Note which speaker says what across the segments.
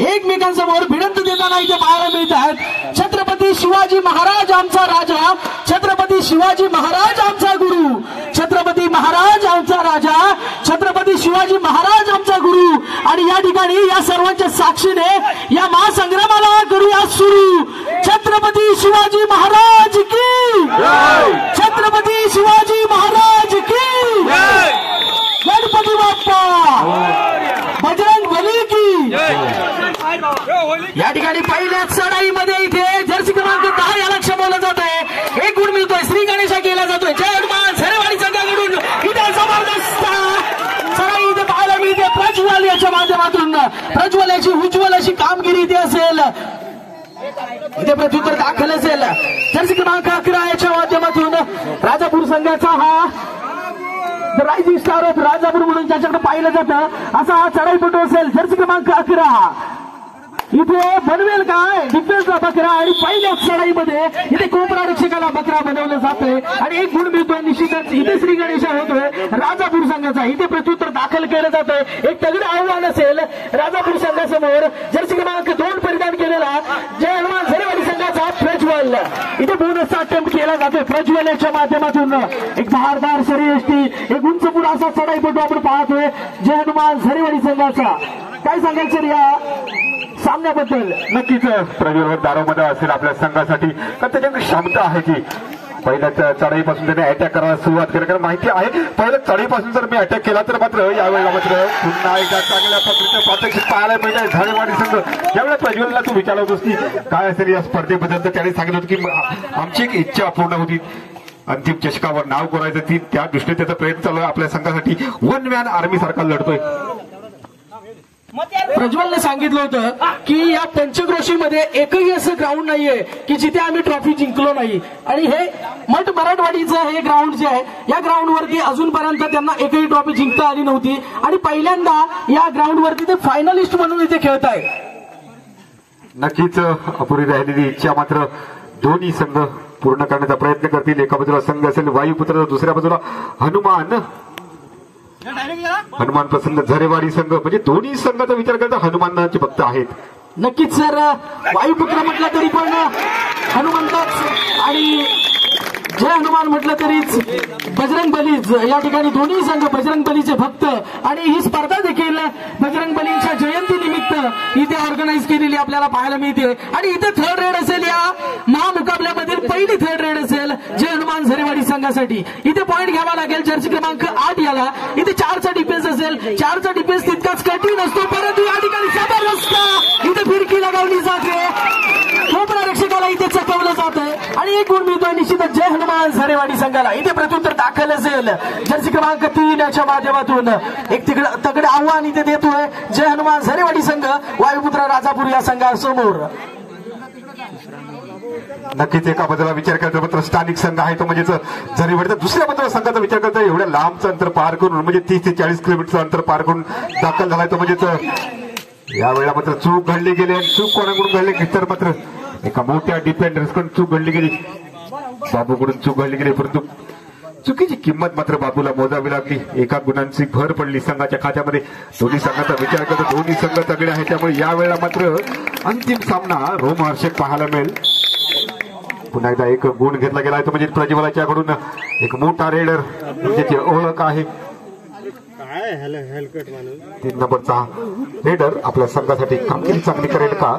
Speaker 1: एकमेकांसमोर भिडंत देताना इथे पाहायला मिळतात। छत्रपती शिवाजी महाराज आमचा राजा, छत्रपती शिवाजी महाराज आमचा गुरु, छत्रपती महाराज आमचा राजा, छत्रपती शिवाजी महाराज आमचा गुरु। आणि या ठिकाणी या सर्वांच्या साक्षीने या महासंग्रामाला करूया सुरू। छत्रपती शिवाजी महाराज की जय, छत्रपती शिवाजी महाराज की जय, गणपती बाप्पा, बजरंग बली की जय। या ठिकाणी पहिल्याच चढाईमध्ये इथे जर्सी क्रमांक 10 याला क्षमवलं जात आहे। एक गुण मिळतोय, श्री गणेशा केला जातोय। जय हनुमान झरेवाडी संघाकडून इथे जबरदस्त चढाई इथे पाहायला मिळते। प्रज्वल याच्या माध्यमातून प्रज्वल याची उज्ज्वल अशी कामगिरी इथे असेल, इथे प्रत्युत्तर दाखल असेल। जर्सी क्रमांक 11 याच्या माध्यमातून राजापूर संघाचा हा रायझिंग स्टार ऑफ राजापूर म्हणून ज्याच्याकडे पाहिलं जातं असा हा चढाईपटू असेल। जर्सी क्रमांक 11 इथे बनवेल काय डिफेन्सला बकरा, आणि पहिल्याच चढाईमध्ये इथे कोपरा रक्षकाला बकरा बनवलं जातोय आणि एक गुण मिळतोय निश्चितच। इथे श्री गणेशा होतोय राजापूर संघाचा, इथे प्रत्युत्तर दाखल केलं जातंय। एक तगडं आव्हान असेल राजापूर संघासमोर। जर्सी क्रमांक 2 परिधान केलेला जय हनुमान झरेवाडी संघाचा प्रज्वल, इथे बोनसचा अटेम्प्ट केला जातोय प्रज्वल याच्या माध्यमातून। एक धारदार शरीयष्टी, एक उंच पुढा असा चढाईपटू आपण पाहतोय जय हनुमान झरेवाडी संघाचा। काय सांगायचं या सामन्याबद्दल?
Speaker 2: नक्कीच प्रज्वल दारोमध्ये असेल आपल्या संघासाठी, तर त्याच्याकडे क्षमता आहे की पहिल्या चढाईपासून त्याने अटॅक करायला सुरुवात केली। कारण माहिती आहे पहिल्या चढाईपासून जर मी अटॅक केला तर मात्र यावेळेला मात्र पुन्हा एकदा चांगल्या प्रकारचं प्रात्यक्षिक पाहायला मिळते झरेवाडी संघ। यावेळेला प्रज्वलला तू विचारला होतोस की काय असेल या स्पर्धेबद्दल, तर त्याने सांगितलं होतं की आमची एक इच्छा पूर्ण होती, अंतिम चषकावर नाव कोरायचं ती, त्या दृष्टीने त्याचा प्रयत्न चालू आहे। आपल्या संघासाठी वन मॅन आर्मी सारखा लढतोय।
Speaker 1: प्रज्वलने सांगितलं होतं की या पंचक्रोशीमध्ये एकही असं ग्राउंड नाहीये की जिथे आम्ही ट्रॉफी जिंकलो नाही, आणि हे मठ मराठवाडीचं हे ग्राउंड जे आहे या ग्राउंडवरती अजूनपर्यंत त्यांना एकही ट्रॉफी जिंकता आली नव्हती, आणि पहिल्यांदा या ग्राउंडवरती ते फायनलिस्ट म्हणून इथे खेळत आहे।
Speaker 2: नक्कीच अपुरी राहिलेली इच्छा मात्र दोन्ही संघ पूर्ण करण्याचा प्रयत्न करतील। एका बाजूला संघ असेल वायुपुत्र, दुसऱ्या बाजूला हनुमान प्रसन्न झरेवाडी संघ, म्हणजे दोन्ही संघाचा विचार करता हनुमानाचे भक्त आहेत।
Speaker 1: नक्कीच सर, वायुपुत्र म्हटलं तरी पण हनुमंतच, आणि जय हनुमान म्हटलं तरीच बजरंग बलीच। या ठिकाणी दोन्ही संघ बजरंग बलीचे भक्त, आणि ही स्पर्धा देखील बजरंग बलींच्या जयंती निमित्त इथे ऑर्गनाईज केलेली आपल्याला पाहायला मिळते। आणि इथे थर्ड रेड असेल, या महामुकाबल्यामधील पहिली थर्ड रेड असेल जय हनुमान झरेवाडी संघासाठी। इथे पॉईंट घ्यावा लागेल जर्सी क्रमांक 8 याला। इथे 4चा डिफेन्स असेल, 4चा डिफेन्स तितकाच कठीण असतो, परंतु या ठिकाणी जबरदस्त इथे फिरकी लगावली जाते, कोपरा रक्षकाला इथे चकवलं जातंय, आणि एक गुण मिळतोय निश्चितच जय हनुमान झरेवाडी संघाला। इथे प्रत्युत्तर दाखल असेल जर्सी क्रमांक 3 याच्या माध्यमातून। एक तगडं आव्हान इथे देतोय जय हनुमान झरेवाडी संघ वायुपुत्र राजापूर या संघासमोर।
Speaker 2: नक्कीच एका बाजूला विचार करतो मात्र स्थानिक संघ आहे तो म्हणजेच झरेवाडीचा, दुसऱ्या बाजूला संघाचा विचार करता एवढ्या लांबचं अंतर पार करून म्हणजे 30 ते 40 किलोमीटरचं अंतर पार करून दाखल झालाय तो म्हणजेच यावेळेला मात्र चूक घडली गेली, आणि चूक कोणाकडून घडली तर मात्र एका मोठ्या डिफेंडर्सकडून चूक घडली गेली, बाबूकडून चूक घडली गेली, परंतु चुकीची किंमत मात्र बाबूला मोजावी लागली। एका गुणांची भर पडली संघाच्या खात्यामध्ये। दोन्ही संघाचा विचार करता दोन्ही संघ तगडे आहेत, त्यामुळे यावेळेला मात्र अंतिम सामना रोमहर्षक पाहायला मिळेल। पुन्हा एकदा एक गुण घेतला गेला आहे तो म्हणजे प्रज्वलाच्याकडून एक मोठा रेडर, ज्याची ओळख आहे 3 नंबरचा रेडर। आपल्या संघासाठी कामगिरी चांगली करेल का,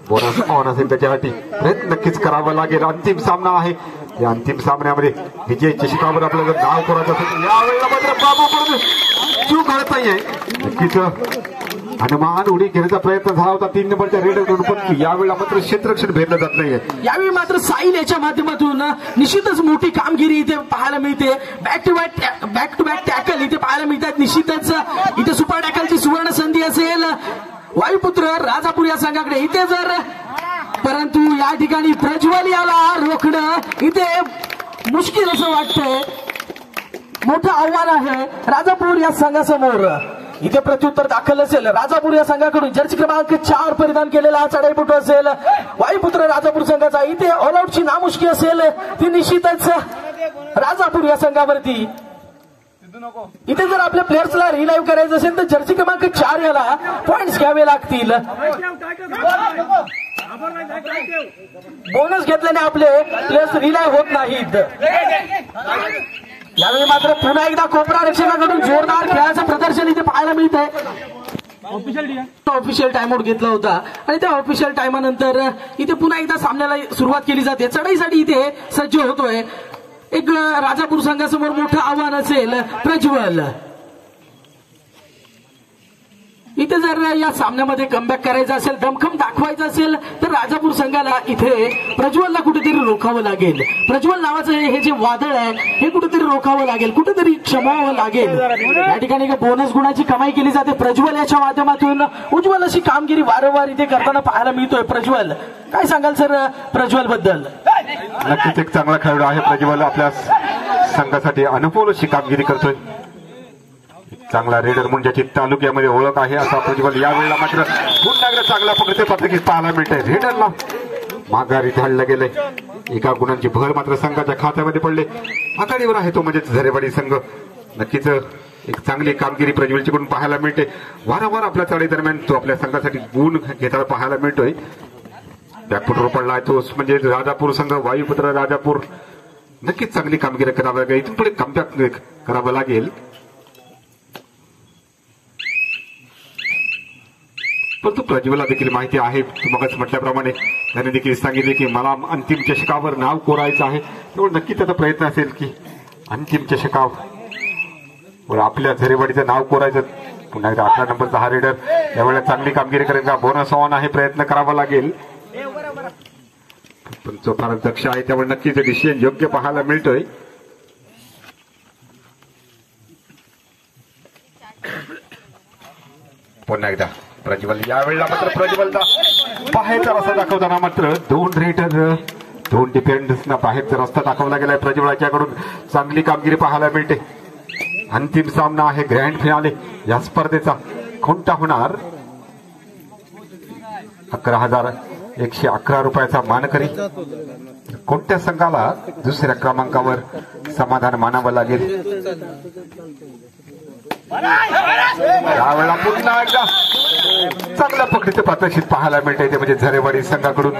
Speaker 2: बोनस ऑन असेल त्याच्यासाठी प्रयत्न नक्कीच करावा लागेल। अंतिम सामना आहे, या अंतिम सामन्यामध्ये विजय चषकावर आपल्याला नाव करायचं असेल यावेळेला मात्र बाबूकडून चूक घडत नाहीये। नक्कीच हनुमान उडी घेण्याचा प्रयत्न झाला होता 3 नंबरच्या रेडरकडून, पण यावेळेला मात्र क्षेत्ररक्षण भेटलं जात नाहीये।
Speaker 1: यावेळी मात्र साईल याच्या माध्यमातून निश्चितच मोठी कामगिरी इथे पाहायला मिळते। बॅक टू बॅक टॅकल इथे पाहायला मिळतात। निश्चितच इथे सुपर टॅकलची सुवर्ण संधी असेल वायुपुत्र राजापूर या संघाकडे इथे जर, परंतु या ठिकाणी प्रज्वल याला रोखणं इथे मुश्किल असं वाटतंय। मोठं आव्हान आहे राजापूर या संघासमोर। इथे प्रत्युत्तर दाखल असेल राजापूर या संघाकडून। जर्सी क्रमांक 4 परिधान केलेला हा चढाईपटू असेल वायुपुत्र राजापूर संघाचा। इथे ऑलआउटची नामुष्की असेल ती निश्चितच राजापूर या संघावरती। इथे जर आपल्या प्लेयर्सला रिलाईव्ह करायचं असेल तर जर्सी क्रमांक 4 याला पॉइंट्स घ्यावे लागतील. बोनस घेतल्याने आपले प्लेयर्स रिलाईव्ह होत नाहीत. यावेळी मात्र पुन्हा एकदा कोपरा रक्षकाकडून जोरदार खेळाचं प्रदर्शन इथे पाहायला मिळत आहे. ऑफिशियल टाइम आउट घेतला होता आणि त्या ऑफिशियल टाइमानंतर इथे पुन्हा एकदा सामन्याला सुरुवात केली जाते. चढाईसाठी इथे सज्ज होतोय. एक राजापूर संघासमोर मोठं आव्हान असेल प्रज्वल. इथे जर या सामन्यामध्ये कमबॅक करायचं असेल, दमखम दाखवायचं असेल तर राजापूर संघाला इथे प्रज्वलला कुठेतरी रोखावं लागेल. प्रज्वल नावाचं हे जे वादळ आहे हे कुठेतरी रोखावं लागेल, कुठेतरी क्षमावं लागेल. या ठिकाणी बोनस गुणाची कमाई केली जाते प्रज्वल याच्या माध्यमातून. उज्ज्वल अशी कामगिरी वारंवार इथे करताना पाहायला मिळतोय. प्रज्वल, काय सांगाल सर प्रज्वल बद्दल?
Speaker 2: नक्कीच एक चांगला खेळाडू आहे प्रज्वल. आपल्या संघासाठी अनुकूल अशी कामगिरी करतोय. चांगला रेडर म्हणून ज्याची तालुक्यामध्ये ओळख आहे असा प्रज्वल यावेळेला मात्र पुन्हा एकदा चांगला पकडते पत्रकीत पाहायला मिळतंय. रेडरला माघारी धाडलं गेलंय. एका गुणांची भर मात्र संघाच्या खात्यामध्ये पडले. आघाडीवर आहे तो म्हणजे झरेवाडी संघ. नक्कीच एक चांगली कामगिरी प्रज्वलची कडून पाहायला मिळते. वारंवार आपल्या चढाई दरम्यान तो आपल्या संघासाठी गुण घेताना पाहायला मिळतोय. बॅकफुटवर पडलाय तो म्हणजे राजापूर संघ, वायुपुत्र राजापूर. नक्कीच चांगली कामगिरी करावी लागेल. इथून पुढे कमबॅक करावं लागेल. परंतु प्रज्वलला देखील माहिती आहे, मगच म्हटल्याप्रमाणे त्याने देखील सांगितले की मला अंतिम चषकावर नाव कोरायचं आहे. त्यामुळे नक्कीच त्याचा प्रयत्न असेल की अंतिम चषकावर आपल्या झरेवाडीचं नाव कोरायचं. पुन्हा एकदा 18 नंबरचा हा रेडर यावेळेला चांगली कामगिरी करेल का? बोनस ऑन आहे, प्रयत्न करावा लागेल. पण तो फार दक्ष आहे त्यामुळे नक्कीच डिसिजन योग्य पाहायला मिळतोय. पुन्हा एकदा प्रज्वल यावेळेला मात्र प्रज्वलचा बाहेरचा रस्ता दाखवताना मात्र 2 रेडर 2 डिफेंडर्सना बाहेरचा रस्ता दाखवला गेलाय. प्रज्वलाच्याकडून चांगली कामगिरी पाहायला मिळते. अंतिम सामना आहे, ग्रँड फिनाले या स्पर्धेचा. कोणता होणार? 11,111 रुपयाचा मानकरी. कोणत्या संघाला दुसऱ्या क्रमांकावर समाधान मानावं लागेल? यावेळेला पुन्हा एकदा चांगल्या पकडीचे पात्रशीत पाहायला मिळते ते म्हणजे झरेवाडी संघाकडून.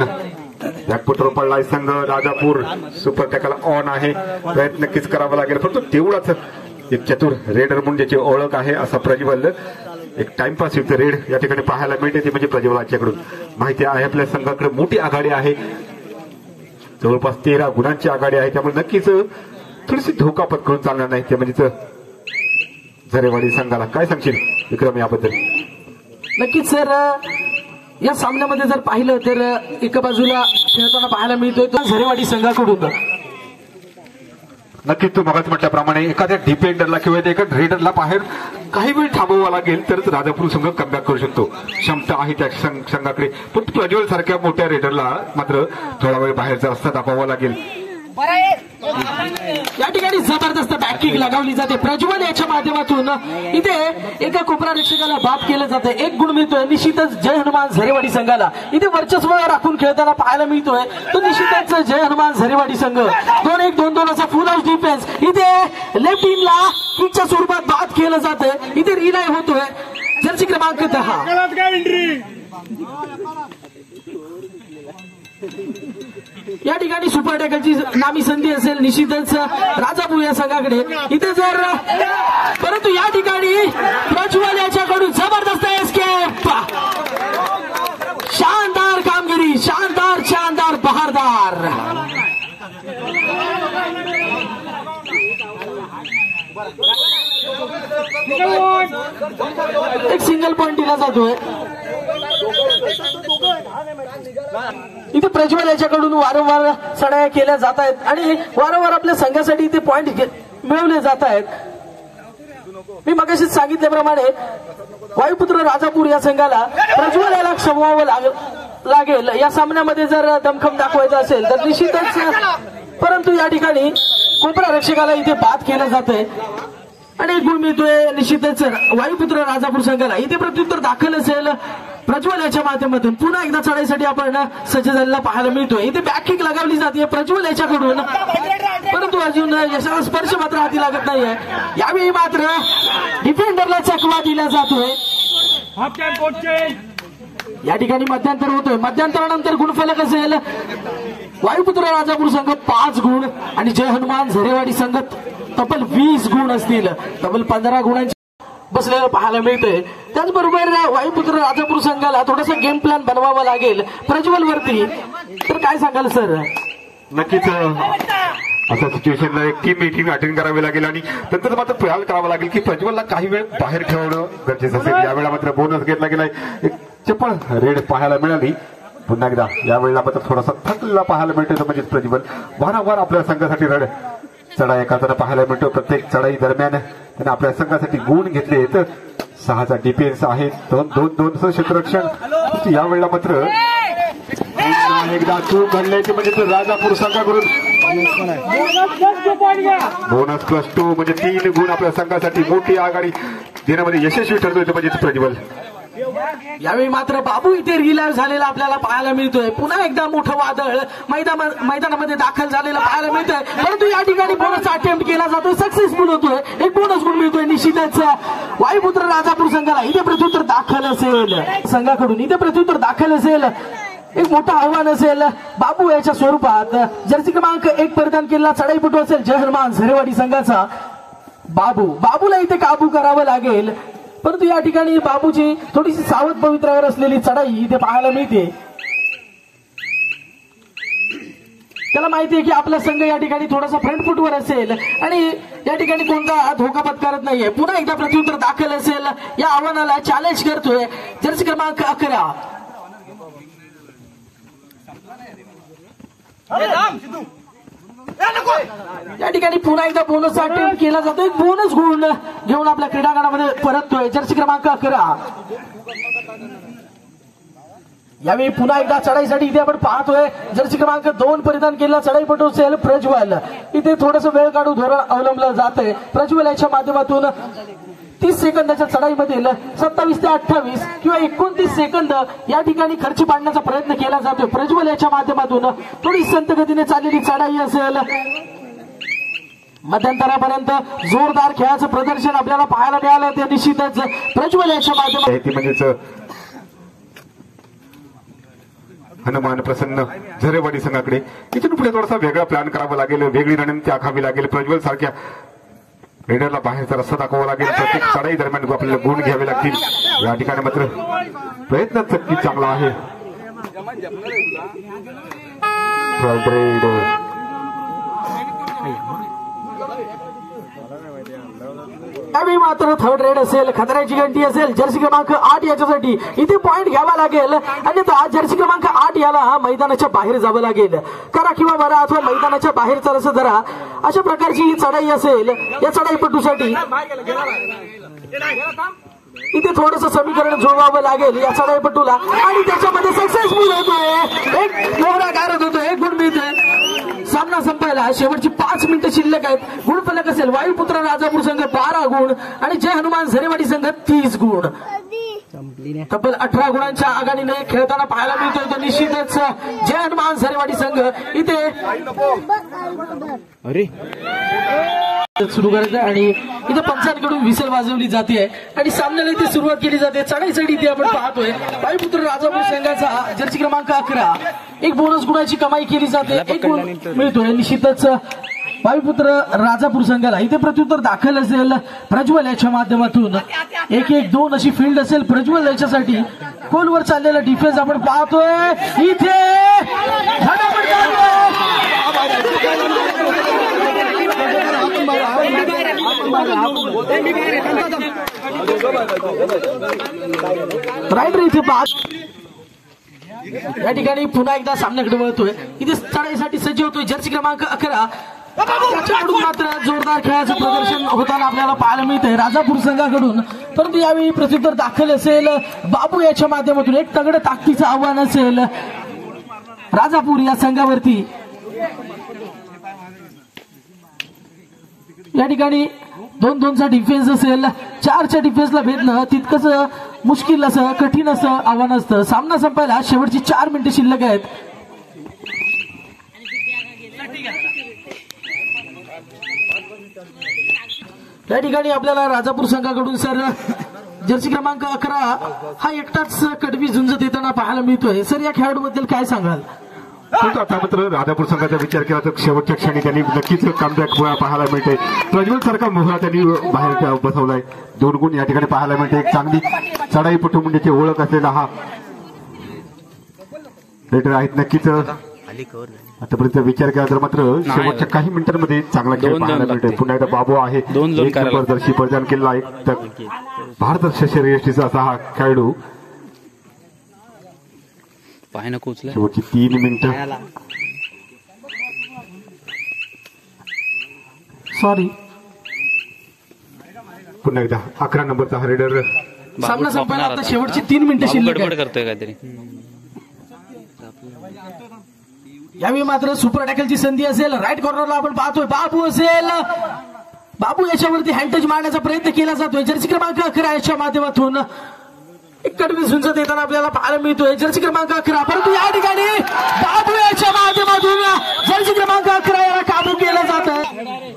Speaker 2: बॅकफुटवर पडलाय संघ राजापूर. सुपर टॅकल ऑन आहे, प्रयत्न नक्कीच करावा लागेल. परंतु तेवढाच एक चतुर रेडर म्हणून ज्याची ओळख आहे असा प्रज्वल. एक टाइमपास युक्त रेड या ठिकाणी पाहायला मिळते ते म्हणजे प्रज्वलाच्याकडून. माहिती आहे आपल्या संघाकडे मोठी आघाडी आहे, जवळपास 13 गुणांची आघाडी आहे. त्यामुळे नक्कीच थोडीशी धोका पत्करून चालणार नाही ते म्हणजे झरेवाडी संघाला. काय सांगशील विक्रम याबद्दल?
Speaker 1: नक्कीच सर, या सामन्यामध्ये जर पाहिलं तर एका बाजूला खेळताना पाहायला मिळतोय तो झरेवाडी संघाकडून.
Speaker 2: नक्कीच तू मगाच म्हटल्याप्रमाणे एखाद्या डिफेंडरला किंवा एका रेडरला बाहेर काही वेळ थांबवावा लागेल तरच राजापूर संघ कमबॅक करू शकतो. क्षमता आहे त्या संघाकडे. पण प्रज्वल सारख्या मोठ्या रेडरला मात्र थोडा वेळ बाहेरचा रस्ता दाखवावा लागेल.
Speaker 1: या ठिकाणी जबरदस्त बॅकिंग लगावली जाते प्रज्वल याच्या माध्यमातून. इथे एका कोपरा रक्षकाला बाद केलं जातं. 1 गुण मिळतोय. निश्चितच जय हनुमान झरेवाडी संघाला इथे वर्चस्व राखून खेळताना पाहायला मिळतोय. तो निश्चितच जय हनुमान झरेवाडी संघ 2-1-2-2 असा फुल हाऊस डिफेन्स. इथे लेफ्ट इनला किकच्या स्वरूपात बाद केलं जातं. इथे रिलाय होतोय जर्सी क्रमांक 10. या ठिकाणी सुपर टॅकलची नामी संधी असेल निश्चितच राजापूर या संघाकडे. इथे जर परंतु या ठिकाणी प्रज्वल याच्याकडून जबरदस्त एस्केप. शानदार कामगिरी, शानदार शानदार बहारदार. एक सिंगल पॉइंट दिला जातोय. इथे प्रज्वल याच्याकडून वारंवार चढाया केल्या जात आहेत आणि वारंवार आपल्या संघासाठी इथे पॉइंट मिळवले जात आहेत. मी मगाशीच सांगितल्याप्रमाणे वायुपुत्र राजापूर या संघाला प्रज्वल याला क्षमवावं लागेल या सामन्यामध्ये जर दमखम दाखवायचं असेल तर निश्चितच. परंतु या ठिकाणी कोपरा रक्षकाला इथे बाद केलं जातंय आणि 1 गुण मिळतोय निश्चितच वायुपुत्र राजापूर संघाला. इथे प्रत्युत्तर दाखल असेल प्रज्वल याच्या माध्यमातून. पुन्हा एकदा चढाईसाठी आपण सज्ज झालेला पाहायला मिळतोय. इथे बॅकिंग लगावली जाते प्रज्वल याच्याकडून. परंतु परंतु अजून यशाला स्पर्श मात्र हाती लागत नाहीये. यावेळी मात्र डिफेंडरला चकवा दिला जातोय. या ठिकाणी मध्यंतर होतोय. मध्यंतरानंतर गुणफलक असेल वायुपुत्र राजापूर संघ 5 गुण आणि जय हनुमान झरेवाडी संघ तब्बल 20 गुण असतील. तब्बल 15 गुणांची बसलेलं पाहायला मिळतंय. त्याचबरोबर वायुपुत्र राजापूर संघाला थोडासा गेम प्लॅन बनवावा लागेल प्रज्वल वरती. तर काय सांगाल सर?
Speaker 2: नक्कीच अशा सिच्युएशनला एक टीम मीटिंग अटेंड करावी लागेल आणि नंतर मात्र प्रयास करावा लागेल की प्रज्वलला काही वेळ बाहेर ठेवणं गरजेचं असेल. यावेळेला मात्र बोनस घेतला गेलाय. एक चप्पल रेड पाहायला मिळाली. पुन्हा एकदा यावेळेला मात्र थोडासा थकलेला पाहायला मिळतो. म्हणजे प्रज्वल वारंवार आपल्या संघासाठी रड चढाई करताना पाहायला मिळतो. प्रत्येक चढाई दरम्यान त्याने आपल्या संघासाठी गुण घेतले. तर 6चा डिफेन्स आहे. 2-2 क्षेत्ररक्षण. यावेळेला मात्र एकदा चूक घडल्याची म्हणजे राजापूर संघाकडून बोनस +2 म्हणजे 3 गुण आपल्या संघासाठी मोठी आघाडी देण्यामध्ये यशस्वी ठरतोय. म्हणजे प्रज्वल
Speaker 1: यावेळी मात्र बाबू इथे रिलॅक्स झालेला आपल्याला पाहायला मिळतोय. पुन्हा एकदा मोठं वादळ मैदानामध्ये दाखल झालेलं पाहायला मिळतंय. परंतु या ठिकाणी बोनस अटेम्प्ट केला जातोय. सक्सेसफुल होतोय. एक बोनस गुण मिळतोय निश्चितच वायुपुत्र राजापूर संघाला. इथे प्रत्युत्तर दाखल असेल संघाकडून. इथे प्रत्युत्तर दाखल असेल. एक मोठं आव्हान असेल बाबू याच्या स्वरूपात. जर्सी क्रमांक 1 परिधान केलेला चढाईपटू असेल जय हनुमान झरेवाडी संघाचा बाबूला इथे काबू करावं लागेल. परंतु या ठिकाणी बाबूची थोडीशी सावध पवित्र्यावर असलेली चढाई इथे पाहायला मिळते. त्याला माहितीये की आपला संघ या ठिकाणी थोडासा फ्रंट फुटवर असेल आणि या ठिकाणी कोणता धोका पत्करत नाहीये. पुन्हा एकदा प्रत्युत्तर दाखल असेल. या आव्हानाला चॅलेंज करतोय जर्सी क्रमांक 11. या ठिकाणी पुन्हा एकदा बोनस अटेम्प्ट केला जातो. एक बोनस गुण घेऊन आपल्या क्रीडांगणामध्ये परततोय जर्सी क्रमांक 11. यावेळी पुन्हा एकदा चढाईसाठी इथे आपण पाहतोय जर्सी क्रमांक 2 परिधान केलेला चढाईपटू असेल प्रज्वल. इथे थोडंसं वेळ काढून धोरण अवलंबलं जातंय. प्रज्वल याच्या माध्यमातून 30 सेकंदाच्या चढाईमधील 27 ते 28 किंवा 29 सेकंद या ठिकाणी खर्च पाडण्याचा प्रयत्न केला जातोय. प्रज्वल याच्या माध्यमातून थोडी संत गतीने चाललेली चढाई असेल. मध्यंतरापर्यंत जोरदार खेळाचं प्रदर्शन आपल्याला पाहायला मिळालं. ते निश्चितच प्रज्वल याच्या माध्यमातून
Speaker 2: म्हणजेच हनुमान प्रसन्न झरेवाडी संघाकडे इथून पुढे थोडासा वेगळा प्लॅन करावा लागेल. वेगळी रणनीती आखावी लागेल. प्रज्वल सारख्या रेडरला बाहेरचा रस्ता दाखवावा लागेल. प्रत्येक चढाई दरम्यान आपल्याला गुण घ्यावे लागतील. या ठिकाणी मात्र प्रयत्न नक्की चांगला आहे.
Speaker 1: यावेळी मात्र थर्ड रेड असेल. खतऱ्याची घंटी असेल जर्सी क्रमांक 8 याच्यासाठी इथे पॉइंट घ्यावा लागेल. अन्यथा जर्सी क्रमांक 8 याला मैदानाच्या बाहेर जावं लागेल. करा किंवा बरा अथवा मैदानाच्या बाहेरचा रस धरा अशा प्रकारची ही चढाई असेल. या चढाईपटूसाठी इथे थोडंसं समीकरण जुळवावं लागेल या चढाईपटूला आणि त्याच्यामध्ये सक्सेसफुल होतोय. एक मोहरा गारत होतोय. एक गुण मिळतोय. सामना संपायला शेवटची 5 मिनिटं शिल्लक आहेत. गुणफलक असेल वायुपुत्र राजापूर संघ 12 गुण आणि जय हनुमान झरेवाडी संघ 30 गुण. तब्बल 18 गुणांच्या आघाडीने खेळताना पाहायला मिळतोय. तर निश्चितच जय हनुमान झरेवाडी संघ इथे सुरू करायचं आणि इथे पंचांकडून विसल वाजवली जाते आणि सामन्याला इथे सुरुवात केली जाते. चढाईसाठी इथे आपण पाहतोय वायुपुत्र राजापूर संघाचा जर्सी क्रमांक 11 एक बोनस गुणाची कमाई केली जाते. एक गुण मिळतोय. निश्चितच वायुपुत्र राजापूर संघाला इथे प्रत्युत्तर दाखल असेल प्रज्वल याच्या माध्यमातून. 1-1-2 अशी फील्ड असेल प्रज्वल याच्यासाठी. खोलवर चाललेला डिफेन्स आपण पाहतोय. इथे राईट इथे या ठिकाणी पुन्हा एकदा सामन्याकडे वळतोय. इथे चढाईसाठी सज्ज होतोय जर्सी क्रमांक 11. त्याच्याकडून मात्र जोरदार खेळाचं प्रदर्शन होताना आपल्याला पाहायला मिळतंय राजापूर संघाकडून. परंतु यावेळी प्रत्युत्तर दाखल असेल बाबू याच्या माध्यमातून. एक तगडं ताकदीचं आव्हान असेल राजापूर या संघावरती. या ठिकाणी 2-2चा डिफेन्स असेल. 4च्या डिफेन्सला भेदणं तितकंच मुश्किल असं कठीण असं आव्हान असतं. सामना संपायला शेवटची 4 मिनिटं शिल्लक आहेत. या ठिकाणी आपल्याला राजापूर संघाकडून सर जर्सी क्रमांक 11 हा एकटाच कडवी झुंज देताना पाहायला मिळतोय. सर या खेळाडूबद्दल काय सांगाल?
Speaker 2: आता मात्र राजापूर संघाचा विचार केला तर शेवटच्या क्षणी त्यांनी नक्कीच कमबॅक पाहायला मिळते. प्रज्वल सारखा मोहरा त्यांनी बाहेर बसवलाय. 2 गुण या ठिकाणी पाहायला मिळते. एक चांगली चढाईपटू म्हणजे ओळख असलेला हा रेडर आहेत. नक्कीच आतापर्यंत विचार केला तर मात्र शेवटच्या काही मिनिटांमध्ये चांगला खेळ पाहायला मिळतोय. पुन्हा एकदा बाबू आहे 1 नंबर जर्सी परिधान केलेला आहे. भारत शर्यतीचा असा हा खेळाडू. शेवटची 3 मिनिटं.
Speaker 1: सॉरी
Speaker 2: पुन्हा एकदा 11 नंबरचा हा रेडर.
Speaker 1: सामना संपायला आता शेवटची 3 मिनिटं शिल्लक करतोय काहीतरी. यावेळी मात्र सुपर टॅकलची संधी असेल. राईट कॉर्नरला आपण पाहतोय बाबू असेल. बाबू याच्यावरती हँडटच मारण्याचा प्रयत्न केला जातोय. जर्सी क्रमांक 11 याच्या माध्यमातून एक कडवी झुंज देताना आपल्याला पाहायला मिळतोय. जर्सी क्रमांक 11 परंतु या ठिकाणी बाबू याच्या माध्यमातून जर्सी क्रमांक 11 याला काबू केलं जातं.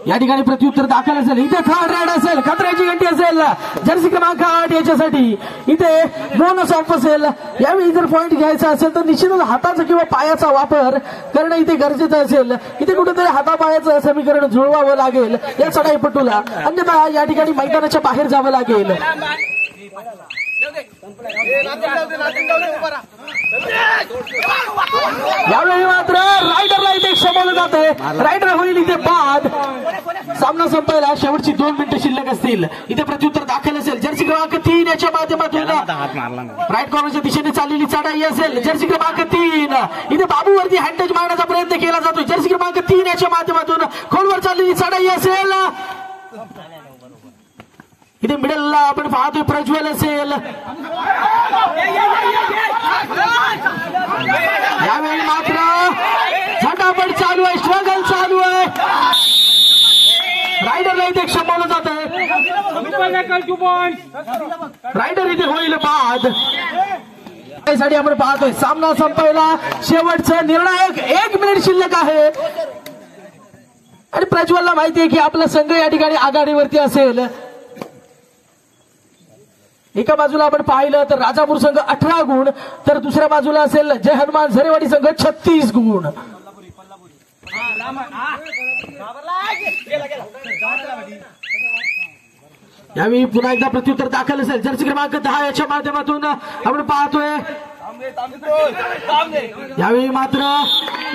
Speaker 1: या ठिकाणी प्रत्युत्तर दाखल असेल. इथे थर्ड राईड असेल. खतऱ्याची घंटी असेल जर्सी क्रमांक 8 याच्यासाठी. इथे बोनस ऑफ असेल. यावेळी जर पॉईंट घ्यायचा असेल तर निश्चितच हाताचा किंवा पायाचा वापर करणं इथे गरजेचं असेल. इथे कुठेतरी हातापायाचं समीकरण जुळवावं लागेल या चढाईपटूला. अन्यथा या ठिकाणी मैदानाच्या बाहेर जावं लागेल. यावेळी मात्र रायडरला इथे क्षमवलं जाते. रायडर होईल इथे बाद. सामना संपायला शेवटची 2 मिनिटं शिल्लक असतील. इथे प्रत्युत्तर दाखल असेल. जर्सी क्रमांक 3 याच्या माध्यमातून राईट कॉर्नरच्या दिशेने चाललेली चढाई असेल. जर्सी क्रमांक 3 इथे बाबूवरती हँडटच मारण्याचा प्रयत्न केला जातो. जर्सी क्रमांक 3 याच्या माध्यमातून खोलवर चाललेली चढाई असेल. इथे मिडलला आपण पाहतोय प्रज्वल असेल. यावेळी मात्र झटापट चालू आहे. स्ट्रगल चालू आहे. रायडरला इथे क्षमवलं जात आहे. रायडर इथे होईल बाद. साठी आपण पाहतोय सामना संपायला शेवटचं निर्णायक 1 मिनिट शिल्लक आहे. आणि प्रज्वलला माहिती आहे की आपला संघ या ठिकाणी आघाडीवरती असेल. एका बाजूला आपण पाहिलं तर राजापूर संघ 18 गुण तर दुसऱ्या बाजूला असेल जय हनुमान झरेवाडी संघ 36 गुण. यावेळी पुन्हा एकदा प्रत्युत्तर दाखल असेल. जर्सी क्रमांक 10 याच्या माध्यमातून आपण पाहतोय. यावेळी मात्र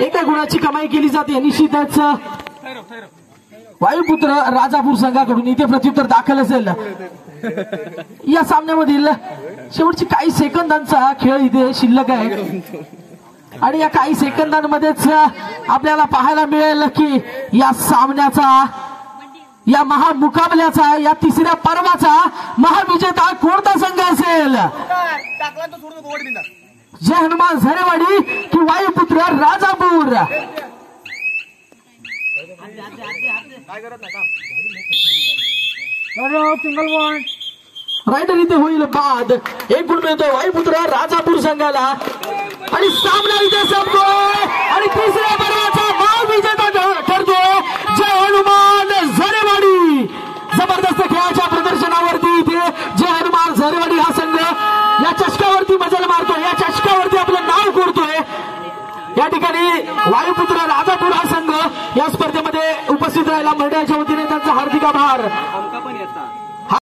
Speaker 1: एका गुणाची कमाई केली जाते. निश्चितच वायुपुत्र राजापूर संघाकडून इथे प्रत्युत्तर दाखल असेल. या सामन्यामधील शेवटची काही सेकंदांचा खेळ इथे शिल्लक आहे. आणि या काही सेकंदांमध्येच आपल्याला पाहायला मिळेल की या सामन्याचा या महामुकाबल्याचा या 3ऱ्या पर्वाचा महाविजेता कोणता संघ असेल. जय हनुमान झरेवाडी की Vayuputra Rajapur. Single point. Raider इथे होईल बाद. 1 गुण मिळतो वायुपुत्र राजापूर संघाला. आणि सामना इथे संपतोय. आणि 3ऱ्या पर्वाचा महाविजेता ठरतोय जय हनुमान झरेवाडी. जबरदस्त खेळाच्या प्रदर्शनावरती इथे जय हनुमान झरेवाडी हा संघ या चषकावरती मजल मारतोय. या चषकावरती आपलं नाव कोरतोय. या ठिकाणी वायुपुत्र राजापूर हा संघ या स्पर्धेमध्ये उपस्थित राहिला. मंडळाच्या वतीने त्यांचा हार्दिक आभार.